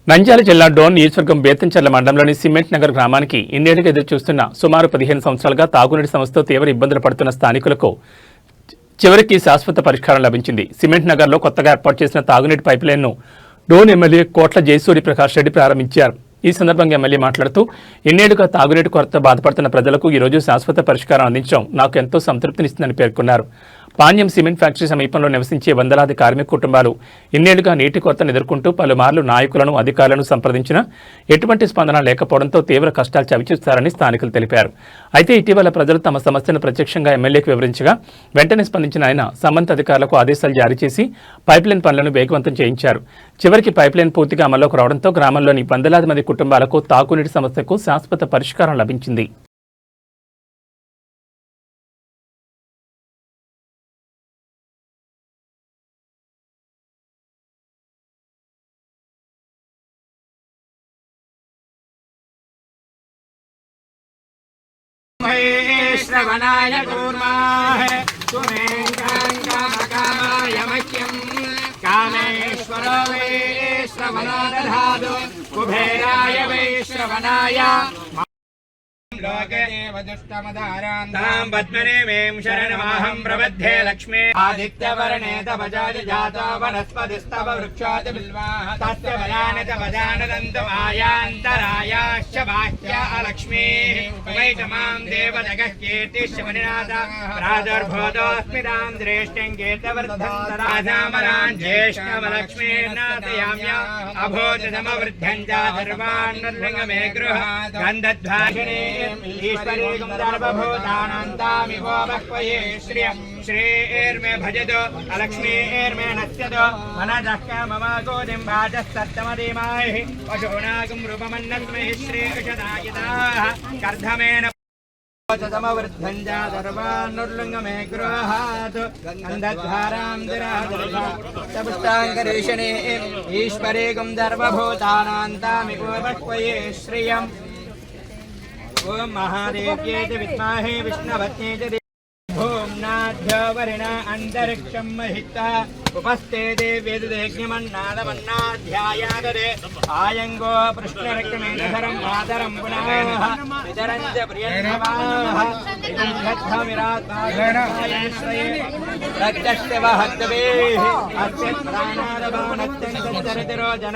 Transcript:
నంద్యాల జిల్లా డోన్ నియోజకవర్గం బేతంచెర్ల మండలంలోని సిమెంట్ నగర్ గ్రామానికి ఇన్నేళ్లుగా ఎదురు చూస్తున్న సుమారు 15 సంవత్సరాలుగా తాగునీటి సమస్యతో తీవ్ర ఇబ్బందులు పడుతున్న స్థానికులకు చివరికి శాశ్వత పరిష్కారం లభించింది. సిమెంట్ నగర్లో కొత్తగా ఏర్పాటు చేసిన తాగునీటి పైపులైన్ను డోన్ ఎమ్మెల్యే కోట్ల జయసూరి ప్రకాష్ రెడ్డి ప్రారంభించారు. ఈ సందర్భంగా ఎమ్మెల్యే మాట్లాడుతూ ఇన్నేళ్లుగా తాగునీటి కొరత బాధపడుతున్న ప్రజలకు ఈ రోజు శాశ్వత పరిష్కారం అందించడం నాకు ఎంతో సంతృప్తినిస్తుందని పేర్కొన్నారు. పాణ్యం సిమెంట్ ఫ్యాక్టరీ సమీపంలో నివసించే వందలాది కార్మిక కుటుంబాలు ఇన్నేళ్లుగా నీటి కొరతను ఎదుర్కొంటూ పలుమార్లు నాయకులను అధికారులను సంప్రదించినా ఎటువంటి స్పందన లేకపోవడంతో తీవ్ర కష్టాలు చవిచూస్తారని స్థానికులు తెలిపారు. అయితే ఇటీవల ప్రజలు తమ సమస్యను ప్రత్యక్షంగా ఎమ్మెల్యేకు వివరించగా వెంటనే స్పందించిన ఆయన సంబంధిత అధికారులకు ఆదేశాలు జారీ చేసి పైప్లైన్ పనులను వేగవంతం చేయించారు. చివరికి పైప్లైన్ పూర్తిగా అమల్లోకి రావడంతో గ్రామంలోని వందలాది మంది కుటుంబాలకు తాగునీటి సమస్యకు శాశ్వత పరిష్కారం లభించింది. श्रवणाय कूर्माः सुमेकाङ्कामकामाय मह्यं कामेश्वरो वै श्रवणो दधातु कुबेराय वै श्रवणाय लोकेवजुष्टमदारान्तां पद्मनेमीं शरणमहं प्रबध्ये लक्ष्मी आदित्यवर्णे तव जातो वनस्पतिस्तव वृक्षात् बिल्वाः तस्य वदान च वदानदन्तमायान्तरायाश्च बाह्या अलक्ष्मीः वैतमां देवजगः कीर्तिश्च प्रादुर्भूतोऽस्मि तां द्रेष्ठ्यं कीर्तवर्धन्तराजामरान् ज्येष्ठमलक्ष्मीर्नाथयाम्या अभूतसमवृद्धं च सर्वान्नुर्लिङ्गमे गृह गन्धध्वासिनी ईश्वरीकं सर्वभूतानान्तामिवो बह्वये श्रियं श्रीर्मे भजतो अलक्ष्मीर्मे नश्यतो मनदः मम गोदिं भाजस्तत्तमधीमाहि पशूनागं रूपमन्नस्मै श्रीषदायिताः कर्धमेन समवृद्धं च सर्वान्नुर्लिङ्गमे गृहात् गन्धद्वारां दिरापुष्टाङ्गरीषणे ईश्वरीकं सर्वभूतानान्तामिवो बह्वये श्रियम् ओम महादेव्यै च विद्महे विष्णुपत्न्यै च भूम्नाभ्यो वरिणा अन्तरिक्षं महिता उपस्थे देव्येदुदेज्ञमन्नादमन्नाध्यायादरे आयङ्गो पृष्ठरक्तमेधरं मातरं पुनः वितरं च प्रियन्नवाः विरात्माश्रये रक्तस्य वहद्वेः अस्य प्राणादवानत्यन्तरितरो जन